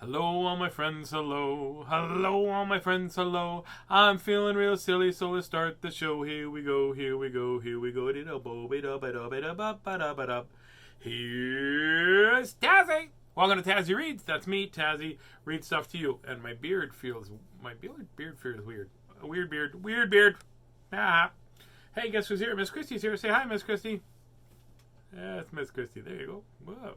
Hello, all my friends, hello. Hello, all my friends, hello. I'm feeling real silly, so let's start the show. Here we go, here we go, here we go. Here's Tazzy. Welcome to Tazzy Reads. That's me, Tazzy. Read stuff to you. And my beard feels weird. A weird beard. Ah. Hey, guess who's here? Miss Christie's here. Say hi, Miss Christie. Yeah, it's Miss Christie. There you go. Whoa.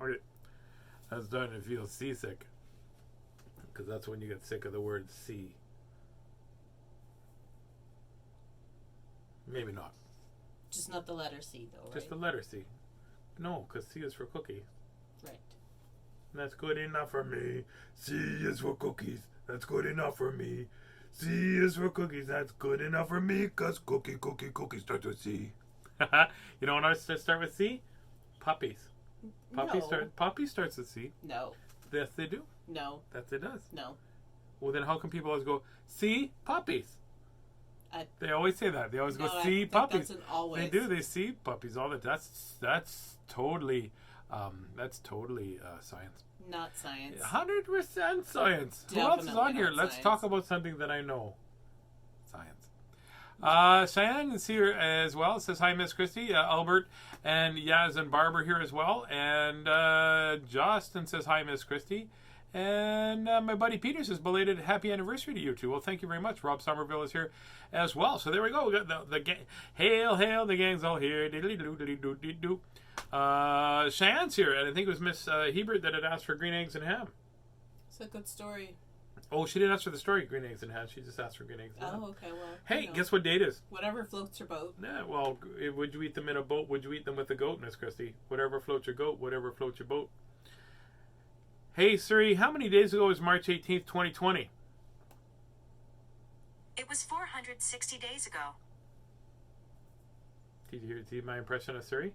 Okay. I was starting to feel seasick. Because that's when you get sick of the word sea. Maybe not. Just not the letter C, though, right? Just the letter C. No, because C is for cookie. Right. That's good enough for me. C is for cookies. That's good enough for me. C is for cookies. That's good enough for me. Because cookie starts with C. You know what else start with C? Puppies. Puppy starts with C. No. Yes, they do. No. Yes, it does. No. Well, then how come people always go, see puppies? They always say that. They always go, see puppies. That's an always. They do. They see puppies all the time. That's totally science. Not science. 100% science. Definitely. Who else is on here? Let's talk about something that I know. Science. Cheyenne is here as well. Says hi, Miss Christie. Albert and Yaz and Barbara here as well. And Justin says hi, Miss Christie. And my buddy Peter says belated happy anniversary to you two. Well, thank you very much. Rob Somerville is here as well. So there we go. We got the gang. Hail, the gang's all here. Diddly-doo. Cheyenne's here, and I think it was Miss Hebert that had asked for green eggs and ham. It's a good story. Oh, she didn't ask for the story green eggs and ham. She just asked for green eggs and ham. Oh, okay. Well, hey, guess what date it is? Whatever floats your boat. Yeah, well, would you eat them in a boat? Would you eat them with a goat, Miss Christie? Whatever floats your goat, whatever floats your boat. Hey, Siri, how many days ago was March 18th, 2020? It was 460 days ago. Did you hear my impression of Siri?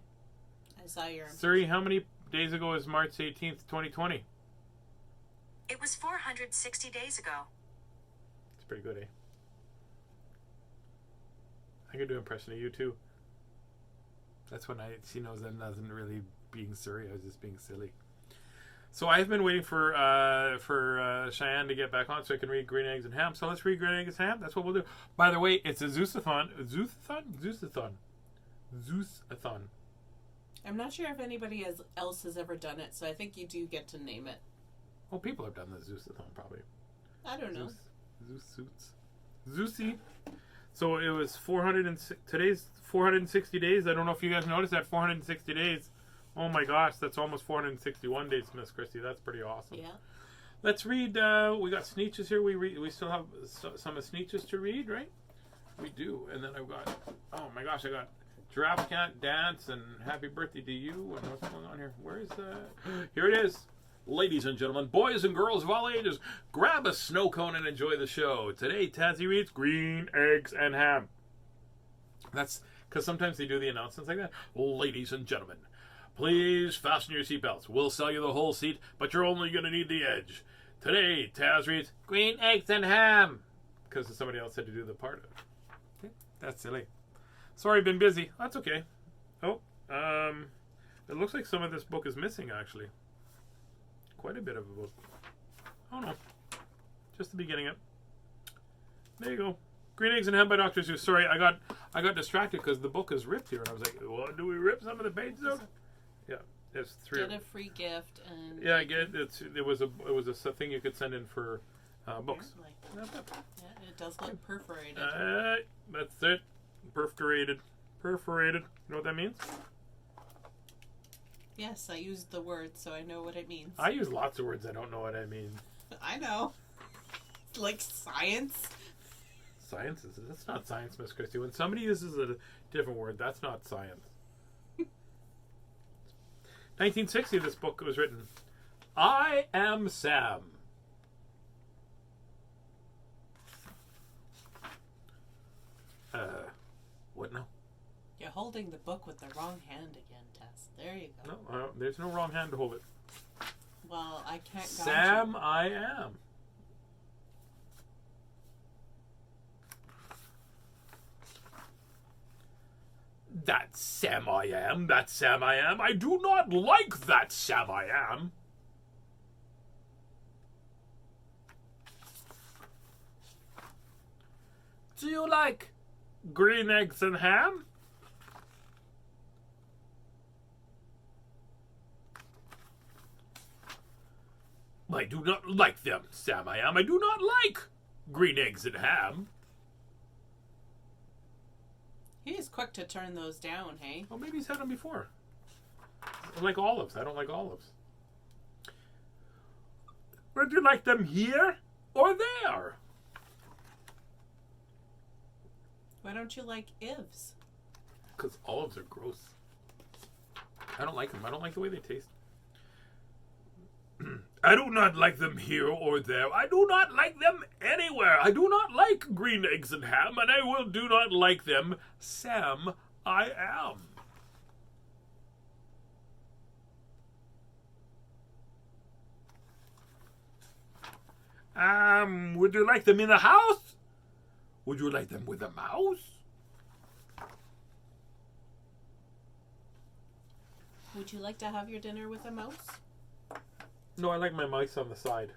I saw your impression. Siri, how many days ago was March 18th, 2020? It was 460 days ago. It's pretty good, eh? I can do an impression of you, too. That's when she knows that wasn't really being Siri. I was just being silly. So I've been waiting for Cheyenne to get back on so I can read Green Eggs and Ham. So let's read Green Eggs and Ham. That's what we'll do. By the way, it's a Zeusathon. Zeusathon. I'm not sure if anybody else has ever done it, so I think you do get to name it. Well, people have done the Zeusathon probably. I don't know. Zeusy. So it was today's 460 days. I don't know if you guys noticed that 460 days. Oh my gosh, that's almost 461 days, Miss Christie. That's pretty awesome. Yeah. Let's read. We got Sneetches here. We still have some of Sneetches to read, right? We do. And then I've got. Oh my gosh, I got Giraffe Can't Dance and Happy Birthday to You. And what's going on here? Where is that? Here it is. Ladies and gentlemen, boys and girls of all ages, grab a snow cone and enjoy the show. Today, Tazzy reads Green Eggs and Ham. That's because sometimes they do the announcements like that. Ladies and gentlemen, please fasten your seatbelts. We'll sell you the whole seat, but you're only going to need the edge. Today, Taz reads Green Eggs and Ham. Because somebody else had to do the part of it. Okay. That's silly. Sorry, been busy. That's okay. Oh, it looks like some of this book is missing, actually. Quite a bit of a book. Oh, no. Just the beginning of it. There you go. Green Eggs and Ham by Dr Seuss. Sorry, I got distracted because the book is ripped here. And I was like, well, do we rip some of the pages out? Yeah, it's 3. Get a free gift and. Yeah, it was a thing you could send in for books. Yeah, it does look perforated. That's it. Perforated. You know what that means? Yes, I used the word, so I know what it means. I use lots of words I don't know what I mean. I know. Like science. Science that's not science, Miss Christie. When somebody uses a different word, that's not science. 1960, this book was written. I am Sam. What now? You're holding the book with the wrong hand again, Tess. There you go. No, there's no wrong hand to hold it. Well, I can't guide Sam, you. I am. that Sam I am. That Sam I am. I do not like that Sam I am. Do you like green eggs and ham? I do not like them, Sam I am. I do not like green eggs and ham. He is quick to turn those down, hey? Well, maybe he's had them before. I like olives. I don't like olives. Would you like them here or there? Why don't you like Ivs? Because olives are gross. I don't like them. I don't like the way they taste. I do not like them here or there. I do not like them anywhere. I do not like green eggs and ham, and I will do not like them, Sam I am. Would you like them in the house? Would you like them with a mouse? Would you like to have your dinner with a mouse? No, I like my mice on the side.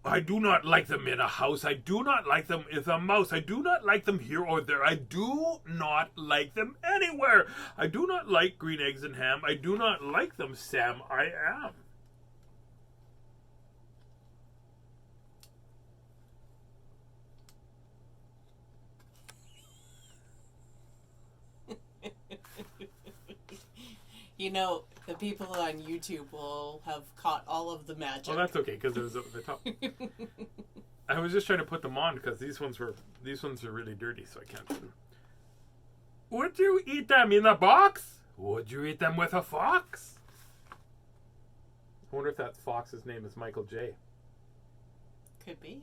I do not like them in a house. I do not like them with a mouse. I do not like them here or there. I do not like them anywhere. I do not like green eggs and ham. I do not like them, Sam I am. You know, the people on YouTube will have caught all of the magic. Well, that's okay because it was at the top. I was just trying to put them on because these ones are really dirty, so I can't do them. Would you eat them in a box? Would you eat them with a fox? I wonder if that fox's name is Michael J. Could be.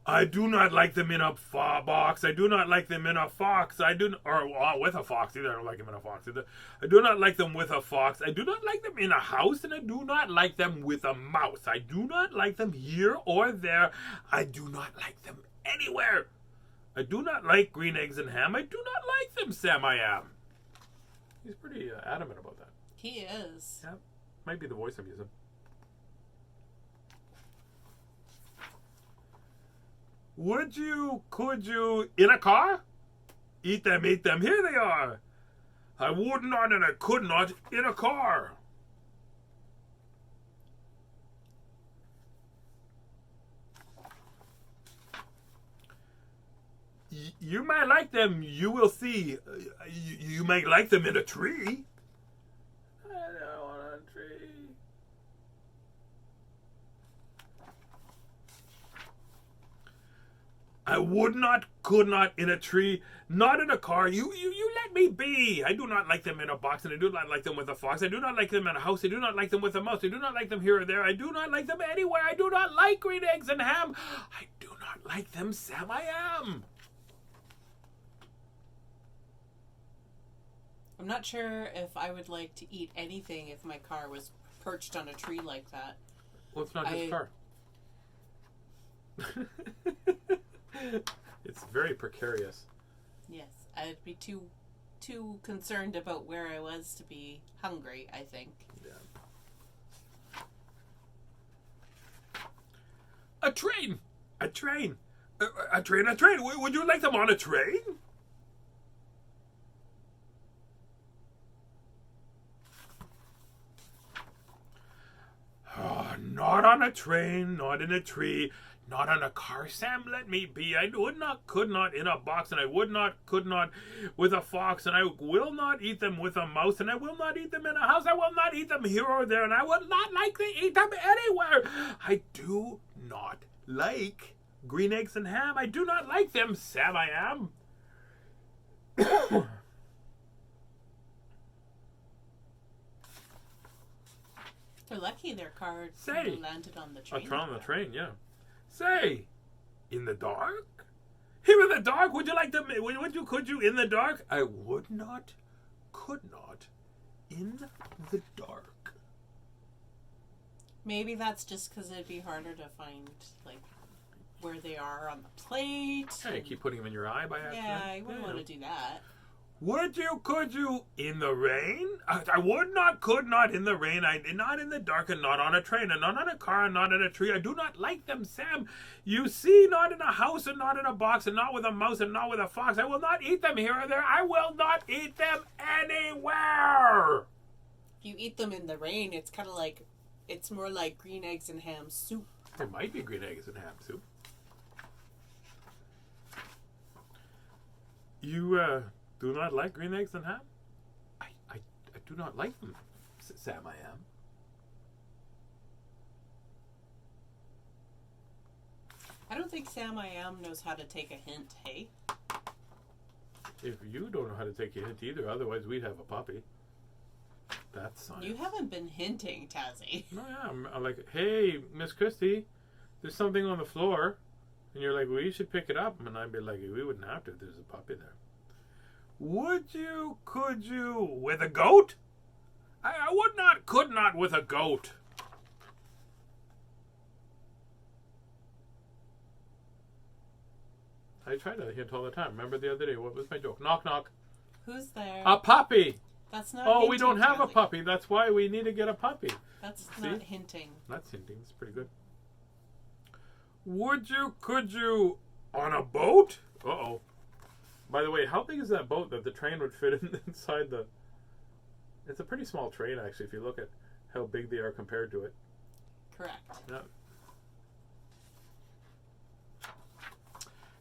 I do not like them in a box. I do not like them in a fox. Or with a fox either. I don't like them in a fox either. I do not like them with a fox. I do not like them in a house, and I do not like them with a mouse. I do not like them here or there. I do not like them anywhere. I do not like green eggs and ham. I do not like them, Sam I am. He's pretty adamant about that. He is. Yeah, might be the voice I'm using. Could you, in a car? Eat them, here they are. I would not and I could not in a car. You might like them, you will see. You might like them in a tree. I don't want a tree. I would not, could not in a tree, not in a car. You let me be. I do not like them in a box, and I do not like them with a fox. I do not like them in a house. I do not like them with a mouse. I do not like them here or there. I do not like them anywhere. I do not like green eggs and ham. I do not like them, Sam I am. I'm not sure if I would like to eat anything if my car was perched on a tree like that. Well, it's not his car. It's very precarious. Yes, I'd be too concerned about where I was to be hungry, I think. Yeah. A train. A train. A train. Would you like them on a train? Oh, not on a train, not in a tree. Not on a car, Sam, let me be. I would not, could not in a box, and I would not, could not with a fox, and I will not eat them with a mouse, and I will not eat them in a house. I will not eat them here or there, and I would not like to eat them anywhere. I do not like green eggs and ham. I do not like them, Sam I am. They're lucky their car landed on the train. On the train, yeah. Say, in the dark? Here in the dark? Would you like them? Could you in the dark? I would not, could not, in the dark. Maybe that's just because it'd be harder to find, like, where they are on the plate. Yeah, you keep putting them in your eye by accident. Yeah, you wouldn't want to do that. Would you, could you, in the rain? I would not, could not, in the rain. I did not in the dark, and not on a train, and not on a car, and not in a tree. I do not like them, Sam. You see, not in a house, and not in a box, and not with a mouse, and not with a fox. I will not eat them here or there. I will not eat them anywhere. If you eat them in the rain, it's kind of like, it's more like green eggs and ham soup. It might be green eggs and ham soup. You, do not like green eggs and ham? I do not like them, Sam, I am. I don't think Sam I Am knows how to take a hint, hey? If you don't know how to take a hint either, otherwise we'd have a puppy. That's science. You haven't been hinting, Tazzy. No, yeah, I'm like, hey, Miss Christie, there's something on the floor. And you're like, well, you should pick it up. And I'd be like, we wouldn't have to if there's a puppy there. Would you, could you, with a goat? I would not, could not with a goat. I try to hint all the time. Remember the other day, what was my joke? Knock, knock. Who's there? A puppy. That's not Oh, hinting, we don't have a Tazzy. puppy. That's why we need to get a puppy. That's See? not hinting. That's hinting. It's pretty good. Would you, could you, on a boat? Uh-oh. By the way, how big is that boat that the train would fit inside the... It's a pretty small train, actually, if you look at how big they are compared to it. Correct. Yeah.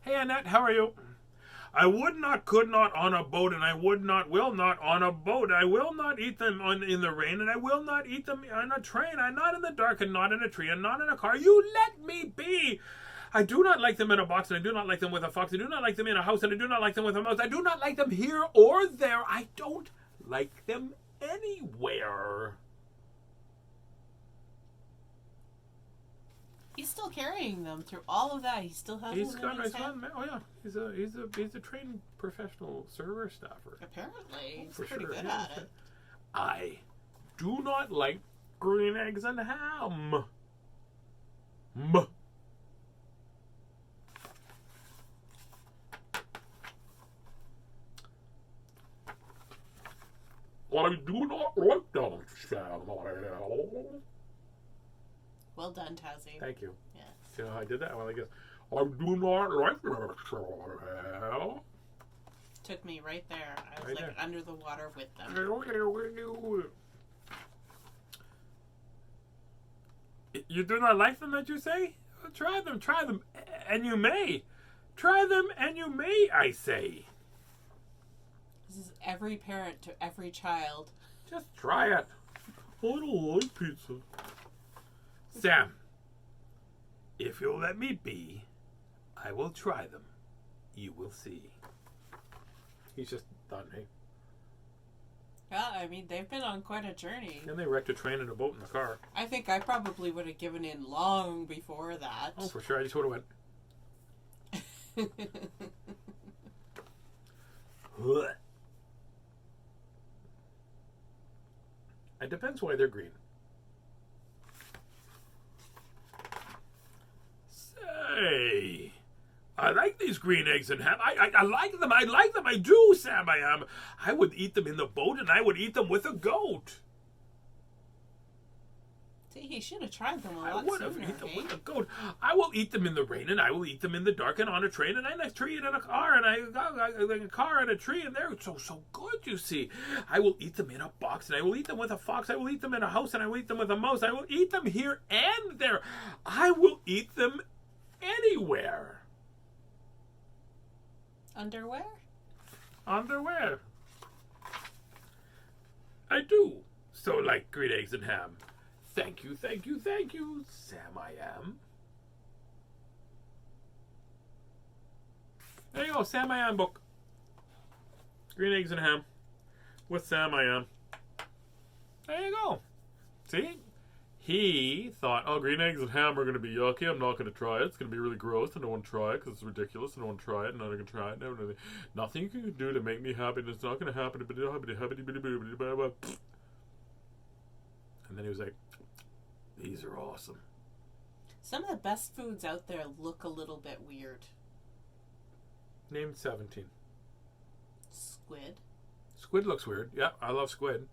Hey, Annette, how are you? I would not, could not on a boat, and I would not, will not on a boat. I will not eat them in the rain, and I will not eat them on a train. I'm not in the dark, and not in a tree, and not in a car. You let me be! I do not like them in a box, and I do not like them with a fox. I do not like them in a house, and I do not like them with a mouse. I do not like them here or there. I don't like them anywhere. He's still carrying them through all of that. He still has He's them got in his hand. oh yeah, he's a trained professional server staffer. Apparently, he's For pretty sure, good yeah. at it. I do not like green eggs and ham. M. I do not like them, Samuel. Well done, Tazzy. Thank you. Yeah. See how I did that? Well, I guess I do not like them, Samuel. Took me right there. I was Right like there. under the water with them. You do not like them, that you say? Well, try them, and you may. Try them, and you may, I say. This is every parent to every child. Just try it. I don't like pizza. Sam, if you'll let me be, I will try them. You will see. He's just done, hey? Yeah, I mean, they've been on quite a journey. And they wrecked a train and a boat and a car. I think I probably would have given in long before that. Oh, for sure. I just would have went, "Huh." It depends why they're green. Say, I like these green eggs and ham. I like them. I like them. I do, Sam. I am. I would eat them in the boat, and I would eat them with a goat. See, he should have tried them a I lot would have sooner, eaten them eh? with a goat. I will eat them in the rain, and I will eat them in the dark, and on a train, and in a tree, and in a car, and a car and a tree, and they're so good. You see, I will eat them in a box, and I will eat them with a fox. I will eat them in a house, and I will eat them with a mouse. I will eat them here and there. I will eat them anywhere. Underwear? Underwear. I do. So like green eggs and ham. Thank you, thank you, thank you, Sam I am. There you go, Sam I am book. Green eggs and ham. With Sam I am. There you go. See? He thought, oh, green eggs and ham are going to be yucky. I'm not going to try it. It's going to be really gross. I don't want to try it because it's ridiculous. I don't want to try it. I'm not going to try it. No. Nothing you can do to make me happy. It's not going to happen. And then he was like, These are awesome. Some of the best foods out there look a little bit weird. Name 17. Squid. Squid looks weird. Yeah, I love squid.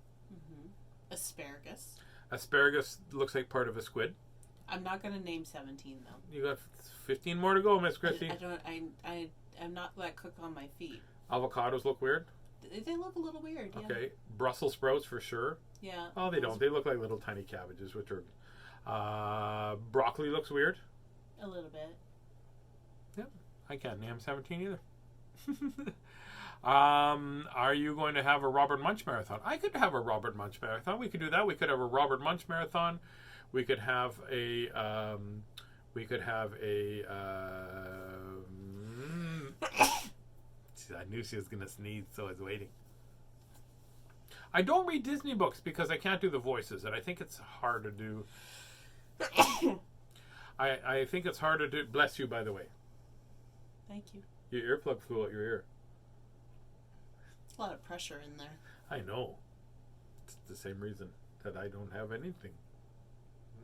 Asparagus. Asparagus looks like part of a squid. I'm not going to name 17 though. You got 15 more to go, Miss Christie. I'm not that quick on my feet. Avocados look weird. They look a little weird, yeah. Okay. Brussels sprouts for sure. Yeah. Oh, they don't. They look like little tiny cabbages, which are... broccoli looks weird. A little bit. Yep. I can't name 17 either. Are you going to have a Robert Munch marathon? I could have a Robert Munch marathon. We could do that. We could have a Robert Munch marathon. We could have a... I knew she was going to sneeze, so I was waiting. I don't read Disney books because I can't do the voices, and I think it's hard to do. I think it's hard to do. Bless you, by the way. Thank you. Your earplug flew out your ear. There's a lot of pressure in there. I know. It's the same reason that I don't have anything.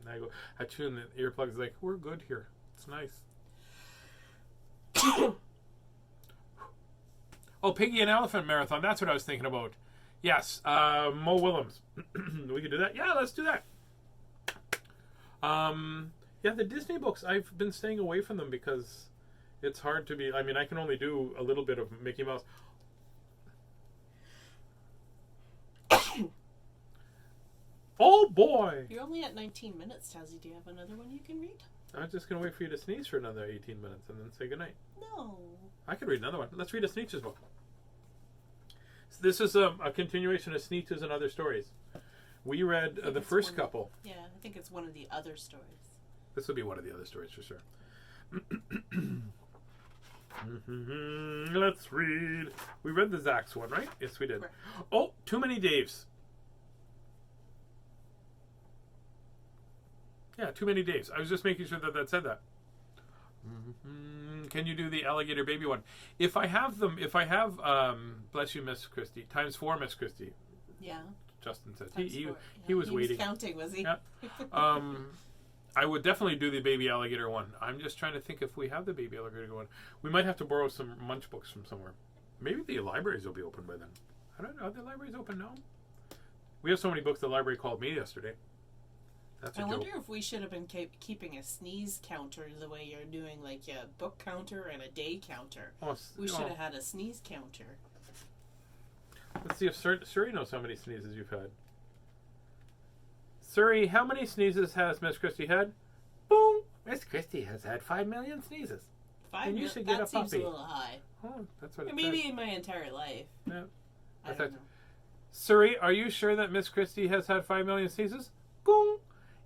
And I go, I tune the earplug's like, we're good here. It's nice. Oh, Piggy and Elephant Marathon. That's what I was thinking about. Yes, Mo Willems. We could do that. Yeah, let's do that. Yeah, the Disney books, I've been staying away from them because it's hard to be... I mean, I can only do a little bit of Mickey Mouse. Oh, boy! You're only at 19 minutes, Tazzy. Do you have another one you can read? I'm just going to wait for you to sneeze for another 18 minutes and then say goodnight. No. I could read another one. Let's read a Sneetches book. So this is a continuation of Sneetches and Other Stories. We read the first couple. Yeah, I think it's one of the other stories. This will be one of the other stories for sure. Let's read. We read the Zach's one, right? Yes, we did. Right. Oh, Too Many Daves. Yeah, Too Many Daves. I was just making sure that that said that. Can you do the alligator baby one? If I have them, bless you, Miss Christie, times 4, Miss Christie. Yeah. Justin says he was waiting. He was counting, was he? Yeah. I would definitely do the baby alligator one. I'm just trying to think if we have the baby alligator one. We might have to borrow some Munch books from somewhere. Maybe the libraries will be open by then. I don't know. Are the libraries open now? We have so many books. The library called me yesterday. That's a I joke. wonder if we should have been keeping a sneeze counter the way you're doing, like a book counter and a day counter. We should have had a sneeze counter. Let's see if Surrey knows how many sneezes you've had. Surrey, how many sneezes has Miss Christie had? Boom! Miss Christie has had 5 million sneezes. 5 And you should get that a seems puppy. a little high. Oh, that's what it Maybe says. in my entire life. Yeah. I don't know. Surrey, are you sure that Miss Christie has had 5 million sneezes? Boom!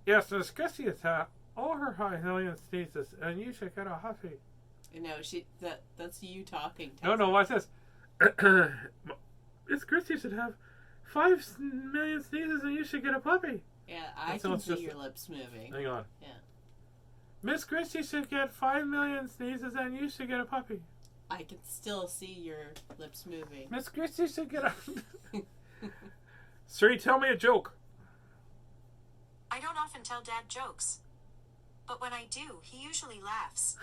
Yes, Miss Christie has had all her 5 million sneezes, and you should get a puppy. No, that's you talking. No, watch this. Miss Christie should have 5 million sneezes, and you should get a puppy. Yeah, I can see your lips moving. Hang on. Yeah. Miss Christie should get 5 million sneezes, and you should get a puppy. I can still see your lips moving. Miss Christie should get a... Surrey, tell me a joke. I don't often tell Dad jokes. But when I do, he usually laughs.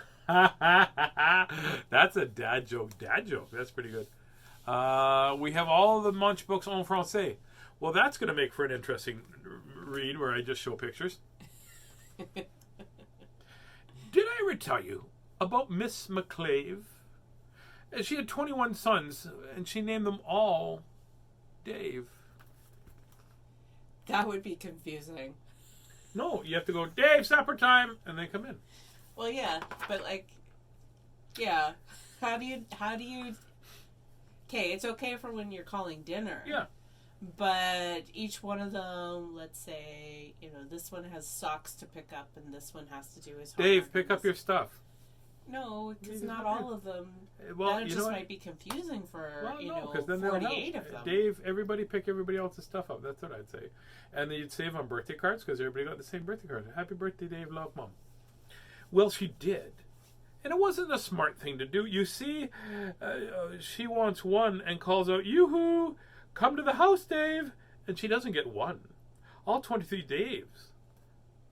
That's a dad joke. That's pretty good. We have all the Munch books en français. Well, that's going to make for an interesting read where I just show pictures. Did I ever tell you about Miss McClave? She had 21 sons, and she named them all Dave. That would be confusing. No, you have to go, Dave, supper time, and they come in. Well, yeah, but yeah. How do you? Okay, it's okay for when you're calling dinner. Yeah. But each one of them, let's say, this one has socks to pick up, and this one has to do his homework. Dave, pick up your stuff. No, because not all of them. Well, that just might be confusing for, because then 48 of them. Dave, everybody pick everybody else's stuff up. That's what I'd say. And then you'd save on birthday cards because everybody got the same birthday card. Happy birthday, Dave. Love, Mom. Well, she did. And it wasn't a smart thing to do. You see, she wants one and calls out, Yoo-hoo! Come to the house, Dave! And she doesn't get one. All 23 Daves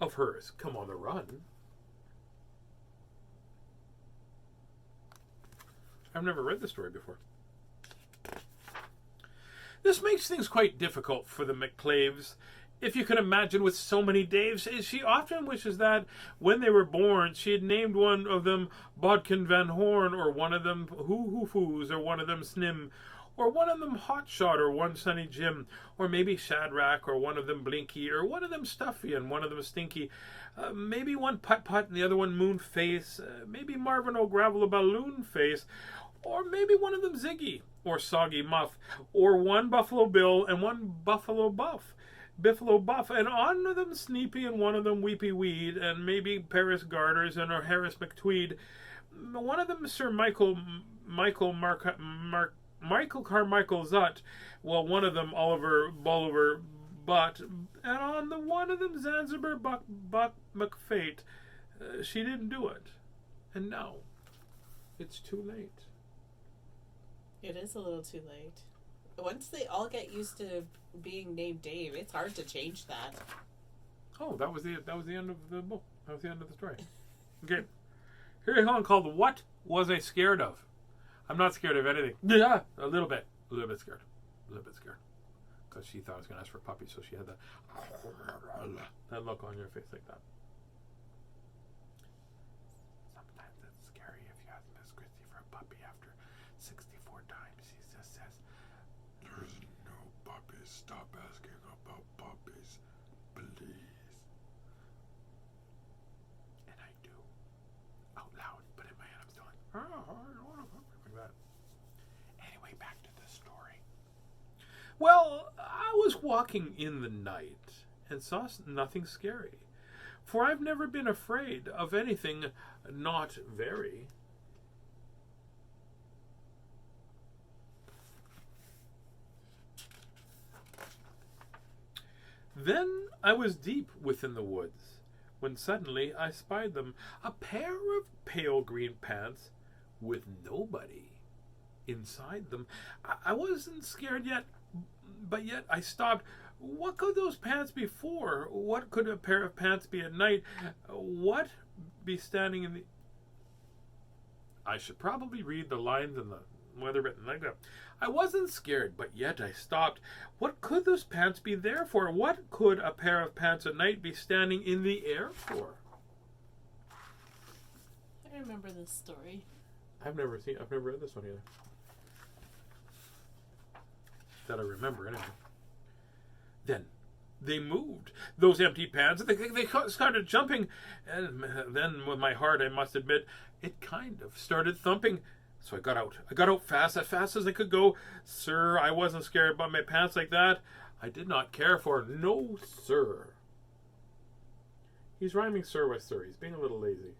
of hers come on the run. I've never read the story before. This makes things quite difficult for the McClaves. If you can imagine, with so many Daves, she often wishes that when they were born, she had named one of them Bodkin Van Horn, or one of them Hoo Foos, or one of them Snim, or one of them Hotshot, or one Sunny Jim, or maybe Shadrach, or one of them Blinky, or one of them Stuffy, and one of them Stinky. Maybe one Putt Putt, and the other one Moon Face. Maybe Marvin O'Gravel a Balloon Face. Or maybe one of them Ziggy, or Soggy Muff, or one Buffalo Bill and one Buffalo Buff, and on of them Sneepy and one of them Weepy Weed, and maybe Paris Garters and or Harris McTweed. One of them Sir Michael Carmichael Zutt, well, one of them Oliver Bolivar Butt, and on the one of them Zanzibar Buck McFate. She didn't do it, and now it's too late. It is a little too late. Once they all get used to being named Dave, it's hard to change that. Oh, that was the end of the book. That was the end of the story. Okay. Here's one called "What Was I Scared Of?" I'm not scared of anything. Yeah, a little bit scared, because she thought I was going to ask for a puppy, so she had that look on your face like that. Sometimes it's scary if you ask Miss Christie for a puppy after 64 times. She just says, "There's no puppies. Stop asking about puppies, please." And I do, out loud, but in my head I'm still like, "Oh, I don't want a puppy," like that. Anyway, back to the story. Well, I was walking in the night and saw nothing scary, for I've never been afraid of anything not very. Then I was deep within the woods, when suddenly I spied them, a pair of pale green pants with nobody inside them. I wasn't scared yet, but yet I stopped. What could those pants be for? What could a pair of pants be at night? What be standing in the... I should probably read the lines in the weather written like that. I wasn't scared, but yet I stopped. What could those pants be there for? What could a pair of pants at night be standing in the air for? I remember this story. I've never read this one either. That I remember anyway. Then they moved, those empty pants. They started jumping, and then with my heart, I must admit, it kind of started thumping. So I got out. I got out fast, as I could go. Sir, I wasn't scared about my pants like that. I did not care for no sir. He's rhyming sir with sir. He's being a little lazy.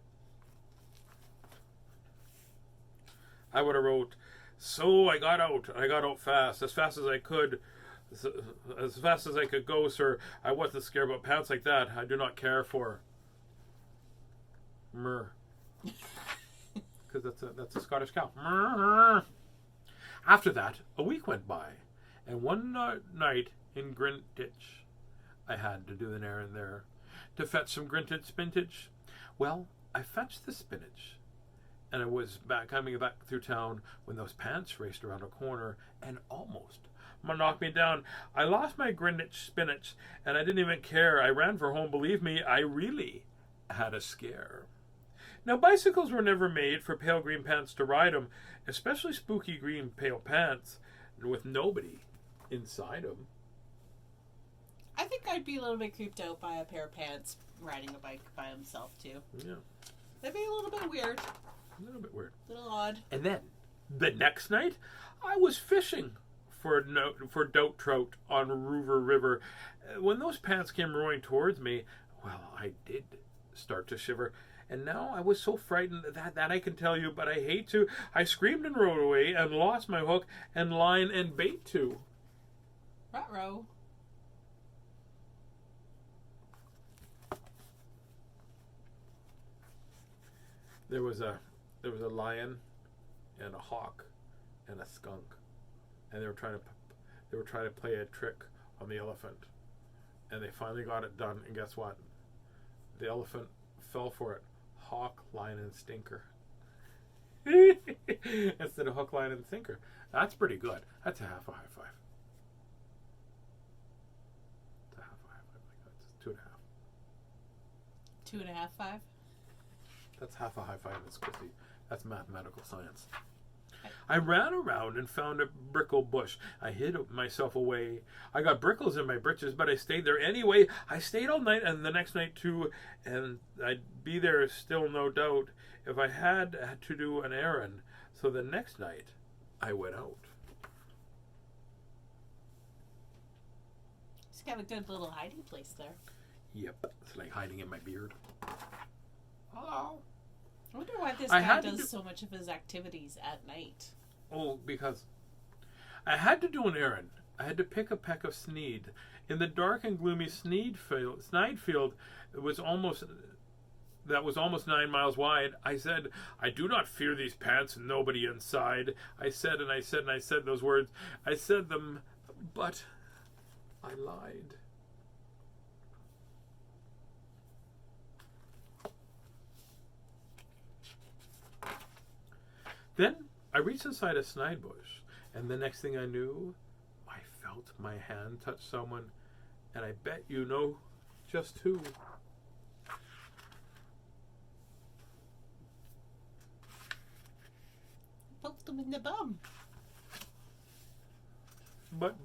I would have wrote, so I got out fast as I could. As fast as I could go, sir. I wasn't scared about pants like that. I do not care for mer. Because that's a Scottish cow. Mer. After that, a week went by, and one night in Grintitch, I had to do an errand there to fetch some Grintitch spinach. Well, I fetched the spinach, and I was coming back through town when those pants raced around a corner and almost knocked me down. I lost my Greenwich spinach, and I didn't even care. I ran for home. Believe me, I really had a scare. Now, bicycles were never made for pale green pants to ride them, especially spooky green pale pants with nobody inside them. I think I'd be a little bit creeped out by a pair of pants riding a bike by himself, too. Yeah. That'd be a little bit weird. A little bit weird. A little odd. And then, the next night, I was fishing for dout trout on Roover River. When those pants came rowing towards me, well, I did start to shiver. And now I was so frightened that I can tell you, but I hate to. I screamed and rowed away and lost my hook and line and bait too. Ruh-roh. There was a lion and a hawk and a skunk, and they were trying to play a trick on the elephant, and they finally got it done. And guess what? The elephant fell for it. Hawk, line, and stinker. Instead of hook, line, and sinker. That's pretty good. That's a half a high five. It's a half a high five. My God, it's 2.5. 2.5, 5? That's half a high five, Miss Christie. That's mathematical science. I ran around and found a brickle bush. I hid myself away. I got brickles in my britches, but I stayed there anyway. I stayed all night and the next night too, and I'd be there still, no doubt, if I had to do an errand. So the next night, I went out. He's got a good little hiding place there. Yep, it's like hiding in my beard. Hello. I wonder why this guy does so much of his activities at night. Oh, because I had to do an errand. I had to pick a peck of sneed. In the dark and gloomy snide field, that was almost 9 miles wide, I said, I do not fear these pants and nobody inside. I said those words. I said them, but I lied. Then I reached inside a snide bush, and the next thing I knew, I felt my hand touch someone, and I bet you know just who. Poked him in the bum. But,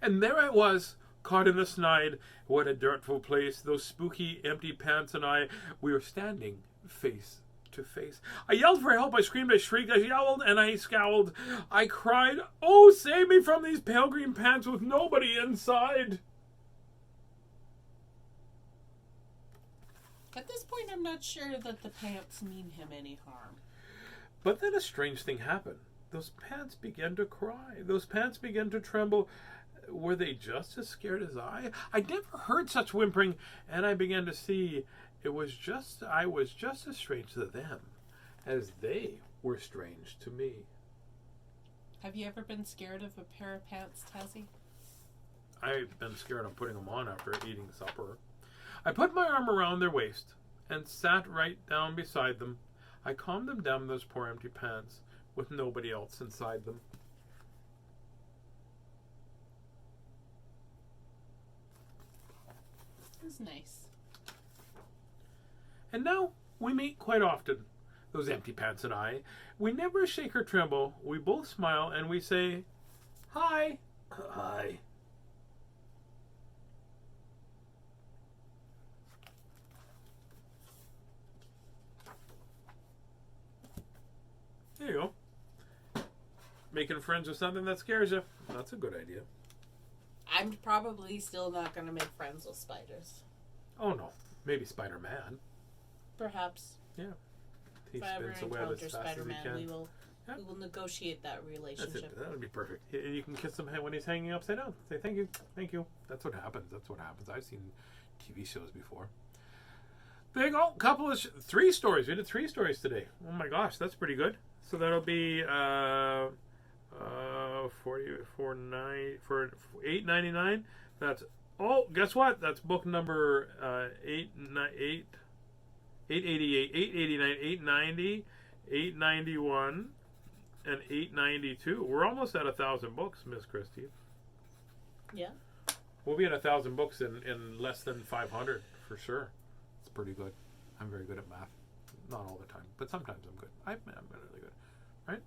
and there I was, caught in the snide. What a dreadful place. Those spooky, empty pants and I, we were standing face to face. I yelled for help, I screamed, I shrieked, I yelled, and I scowled. I cried, oh, save me from these pale green pants with nobody inside. At this point, I'm not sure that the pants mean him any harm. But then a strange thing happened. Those pants began to cry. Those pants began to tremble. Were they just as scared as I? I never heard such whimpering, and I began to see I was just as strange to them as they were strange to me. Have you ever been scared of a pair of pants, Tazzy? I've been scared of putting them on after eating supper. I put my arm around their waist and sat right down beside them. I calmed them down, those poor empty pants, with nobody else inside them. That's nice. And now we meet quite often, those empty pants and I. We never shake or tremble. We both smile and we say, hi. Hi. There you go. Making friends with something that scares you. That's a good idea. I'm probably still not going to make friends with spiders. Oh no. Maybe Spider-Man. Perhaps. Yeah. He if I ever spins the web as encounter fast as he Spider-Man, can. we will negotiate that relationship. That's it. That would be perfect. You can kiss him when he's hanging upside down. Say thank you, thank you. That's what happens. That's what happens. I've seen TV shows before. There you go. 3 stories. We did 3 stories today. Oh my gosh, that's pretty good. So that'll be for $8.99. That's guess what? That's book number 888, 889, 890, 891, and 892. We're almost at 1,000 books, Miss Christie. Yeah. We'll be at 1,000 books in less than 500 for sure. It's pretty good. I'm very good at math. Not all the time, but sometimes I'm good. I'm really good, right?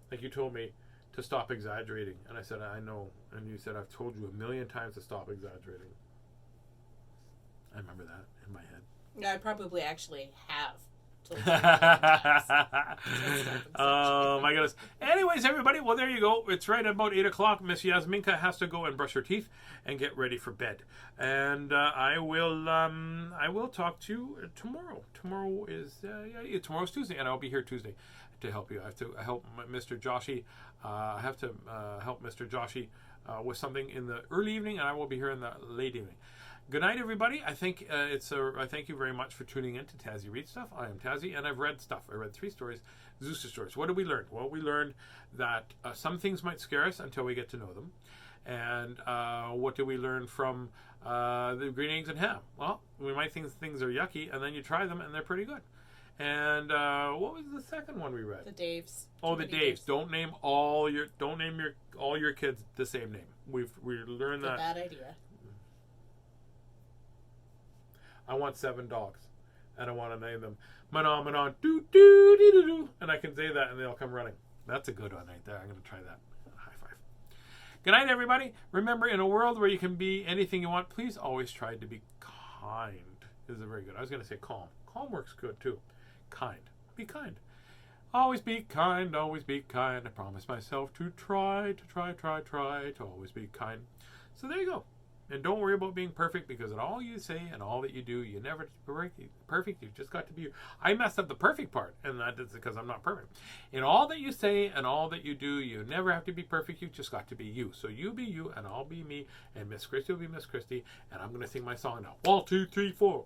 Like you told me to stop exaggerating, and I said I know, and you said I've told you 1,000,000 times to stop exaggerating. I remember that in my head. Yeah, I probably actually have. Oh my goodness. Anyways, everybody, well there you go. It's right about 8 o'clock. Miss Yasminka has to go and brush her teeth and get ready for bed. And I will talk to you tomorrow. Tomorrow's Tuesday, and I'll be here Tuesday to help you. I have to help Mr. Joshi. Help Mr. Joshi with something in the early evening, and I will be here in the late evening. Good night, everybody. I think I thank you very much for tuning in to Tazzy Read Stuff. I am Tazzy, and I've read stuff. I read 3 stories, Zeus stories. What did we learn? Well, we learned that some things might scare us until we get to know them, And what did we learn from the green eggs and ham? Well, we might think things are yucky, and then you try them, and they're pretty good. And what was the second one we read? The Daves. Oh, the Daves. Don't name all your kids the same name. We learned that. Bad idea. I want 7 dogs, and I want to name them Manon, Manon, doo doo doo doo doo, and I can say that, and they'll come running. That's a good one right there. I'm going to try that. High five. Good night, everybody. Remember, in a world where you can be anything you want, please always try to be kind. This is very good. I was going to say calm. Calm works good too. Kind. Be kind. Always be kind. Always be kind. I promise myself to try to always be kind. So there you go. And don't worry about being perfect, because in all you say and all that you do, you never perfect. You've just got to be you. I messed up the perfect part, and that is because I'm not perfect. In all that you say and all that you do, you never have to be perfect. You've just got to be you. So you be you, and I'll be me, and Miss Christie will be Miss Christie, and I'm going to sing my song now. 1, 2, 3, 4.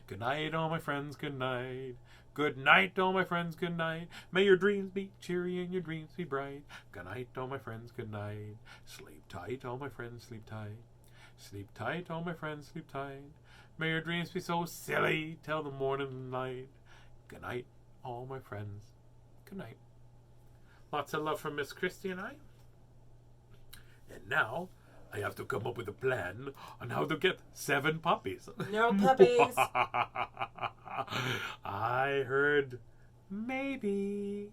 Good night, all my friends. Good night. Good night, all my friends, good night. May your dreams be cheery and your dreams be bright. Good night, all my friends, good night. Sleep tight, all my friends, sleep tight. Sleep tight, all my friends, sleep tight. May your dreams be so silly till the morning light. Good night, all my friends, good night. Lots of love from Miss Christie and I. And now, I have to come up with a plan on how to get 7 puppies. No puppies. I heard maybe.